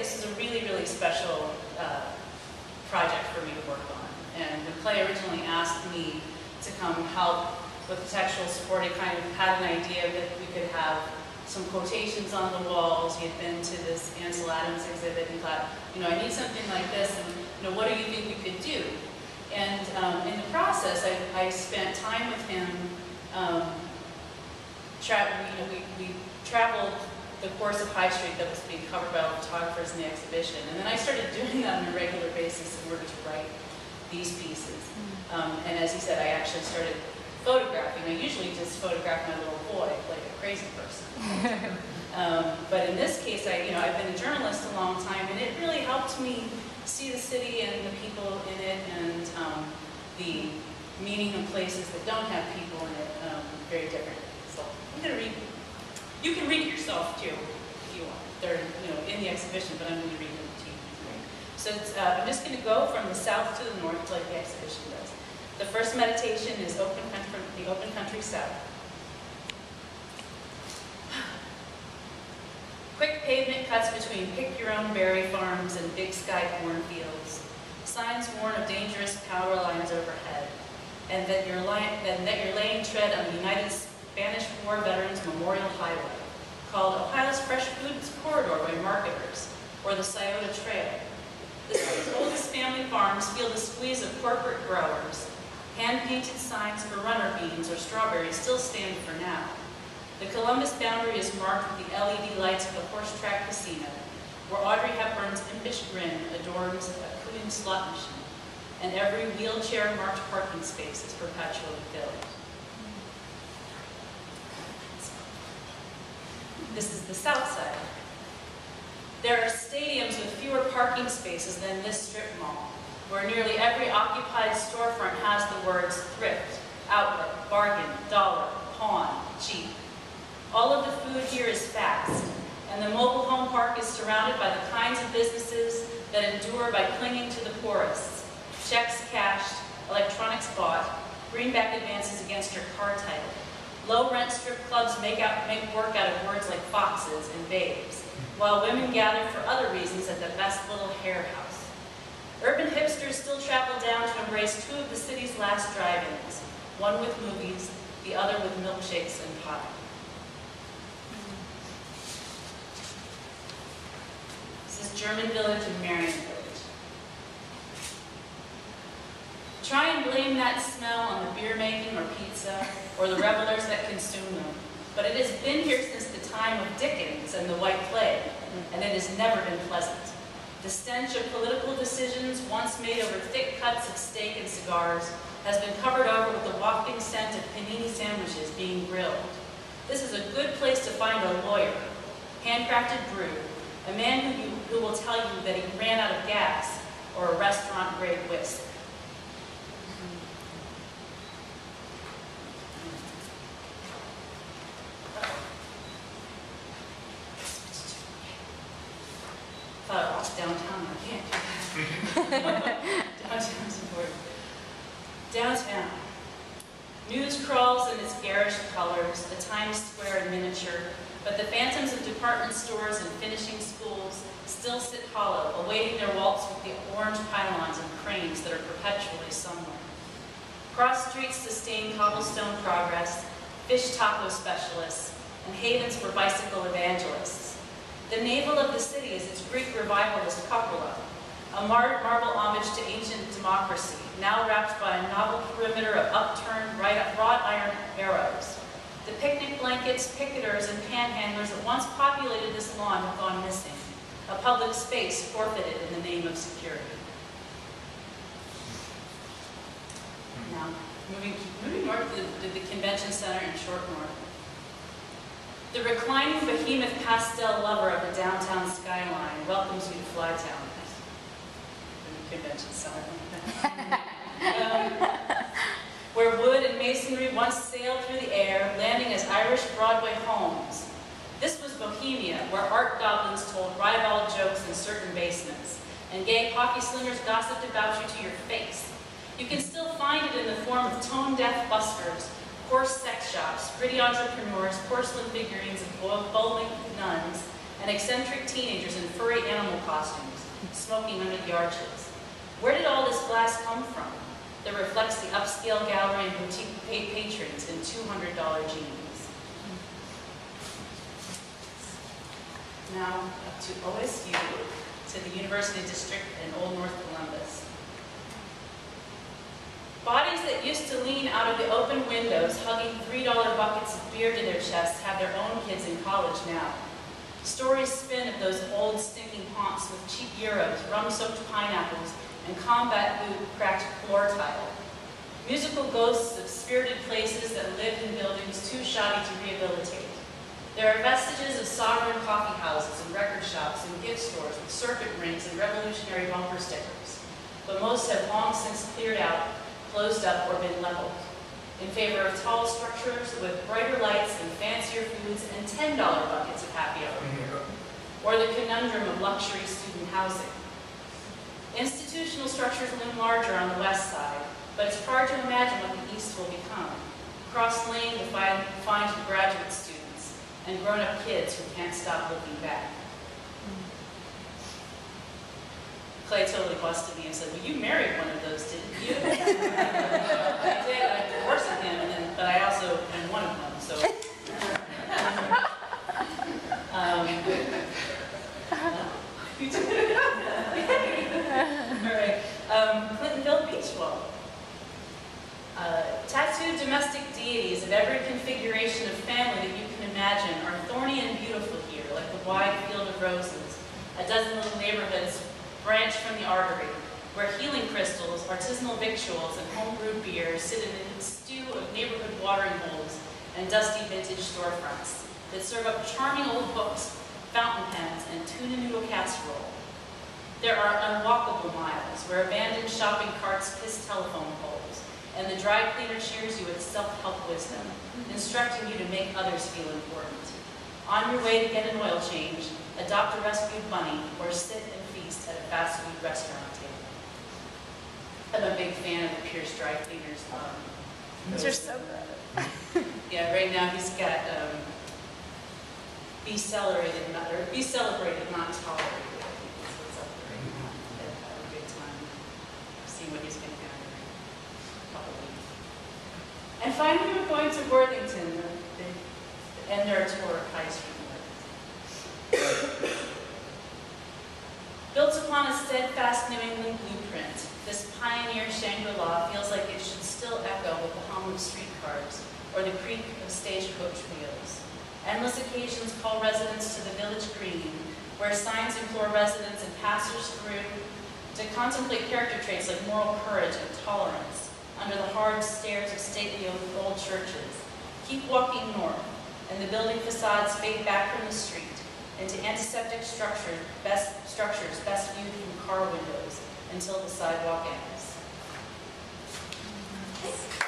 this is a really, really special project for me to work on. And when Clay originally asked me to come help with the textual support, he kind of had an idea that we could have some quotations on the walls. He had been to this Ansel Adams exhibit and thought, you know, I need something like this, and you know, what do you think we could do? And in the process, I spent time with him. We traveled the course of High Street that was being covered by all the photographers in the exhibition. And then I started doing that on a regular basis in order to write these pieces. And as he said, I actually started photographing. I usually just photograph my little boy like a crazy person. But in this case, I've been a journalist a long time, and it really helped me see the city and the people in it, and the meaning of places that don't have people in it very different. So I'm going to read. You can read it yourself too, if you want. They're in the exhibition, but I'm going to read them to you. So I'm just going to go from the south to the north, like the exhibition does. The first meditation is the open country south. Quick pavement cuts between pick-your-own-berry farms and big sky cornfields. Signs warn of dangerous power lines overhead, and that you're laying tread on the United Spanish War Veterans Memorial Highway, called Ohio's Fresh Foods Corridor by marketers, or the Scioto Trail. The city's oldest family farms feel the squeeze of corporate growers. Hand-painted signs for runner beans or strawberries still stand for now. The Columbus boundary is marked with the LED lights of the Horse Track Casino, where Audrey Hepburn's impish grin adorns a cooing slot machine, and every wheelchair-marked parking space is perpetually filled. This is the south side. There are stadiums with fewer parking spaces than this strip mall, where nearly every occupied storefront has the words thrift, outlet, bargain, dollar, pawn, cheap. All of the food here is fast, and the mobile home park is surrounded by the kinds of businesses that endure by clinging to the poorest. Checks cashed, electronics bought, greenback advances against your car title. Low-rent strip clubs make work out of words like foxes and babes, while women gather for other reasons at the best little hair house. Urban hipsters still travel down to embrace two of the city's last drive-ins, one with movies, the other with milkshakes and pie. This is German Village and Marion Village. Try and blame that smell on the beer making or pizza, or the revelers that consume them. But it has been here since the time of Dickens and the White Plague, and it has never been pleasant. The stench of political decisions, once made over thick cuts of steak and cigars, has been covered over with the wafting scent of panini sandwiches being grilled. This is a good place to find a lawyer, handcrafted brew, a man who will tell you that he ran out of gas, or a restaurant-grade whisk. I thought I walked downtown, I can't do that. Downtown's important. Downtown. News crawls in its garish colors, the Times Square in miniature, but the phantoms of department stores and finishing schools still sit hollow, awaiting their waltz with the orange pylons and cranes that are perpetually somewhere. Cross streets sustain cobblestone progress, fish taco specialists, and havens for bicycle evangelists. The navel of the city is its Greek revivalist cupola, a marble homage to ancient democracy, now wrapped by a novel perimeter of upturned wrought iron arrows. The picnic blankets, picketers, and panhandlers that once populated this lawn have gone missing, a public space forfeited in the name of security. Now, moving north to the convention center in Short North. The reclining behemoth pastel lover of the downtown skyline welcomes you to Flytown. The convention center. Where wood and masonry once sailed through the air, landing as Irish Broadway homes. This was Bohemia, where art goblins told ribald jokes in certain basements, and gay hockey slingers gossiped about you to your face. You can still find it in the form of tone-deaf buskers, coarse sex shops, gritty entrepreneurs, porcelain figurines of bowling nuns, and and eccentric teenagers in furry animal costumes, smoking under the arches. Where did all this glass come from that reflects the upscale gallery and boutique patrons in $200 jeans? Now up to OSU, to the University District in Old North Columbus. Bodies that used to lean out of the open windows, hugging $3 buckets of beer to their chests, have their own kids in college now. Stories spin of those old stinking haunts with cheap euros, rum-soaked pineapples, and combat boot cracked floor tile. Musical ghosts of spirited places that lived in buildings too shoddy to rehabilitate. There are vestiges of sovereign coffee houses and record shops and gift stores with circuit rings and revolutionary bumper stickers. But most have long since cleared out, closed up, or been leveled, in favor of tall structures with brighter lights and fancier foods and $10 buckets of happy hour beer, or the conundrum of luxury student housing. Institutional structures loom larger on the west side, but it's hard to imagine what the east will become. Cross lane to find graduate students and grown-up kids who can't stop looking back. Clay totally busted me and said, well, you married one of those, didn't you? I did. I divorced him, but I also am one of them, so. You did. All right. Clintonville Beach Wall. Tattooed domestic deities of every configuration of family that you can imagine are thorny and beautiful here, like the wide field of roses. A dozen little neighborhoods branch from the artery, where healing crystals, artisanal victuals, and homebrewed beer sit in a stew of neighborhood watering holes and dusty vintage storefronts that serve up charming old books, fountain pens, and tuna noodle casserole. There are unwalkable miles where abandoned shopping carts piss telephone poles, and the dry cleaner cheers you with self-help wisdom, instructing you to make others feel important. On your way to get an oil change, adopt a rescued bunny, or sit and feast at a fast food restaurant table. I'm a big fan of the Pierce Dry Cleaners. Those are so good. Yeah, right now he's got be celebrated, not tolerated. I think is what's up there right now. I've had a good time seeing what he's going to do in a couple weeks. And finally, we're going to Worthington, the end our tour of High Street. Built upon a steadfast New England blueprint, this pioneer Shangri-La feels like it should still echo with the hum of streetcars or the creak of stagecoach wheels. Endless occasions call residents to the village green, where signs implore residents and passers through to contemplate character traits like moral courage and tolerance under the hard stairs of stately old churches. Keep walking north, and the building facades fade back from the street into antiseptic structures best viewed from car windows until the sidewalk ends. Okay.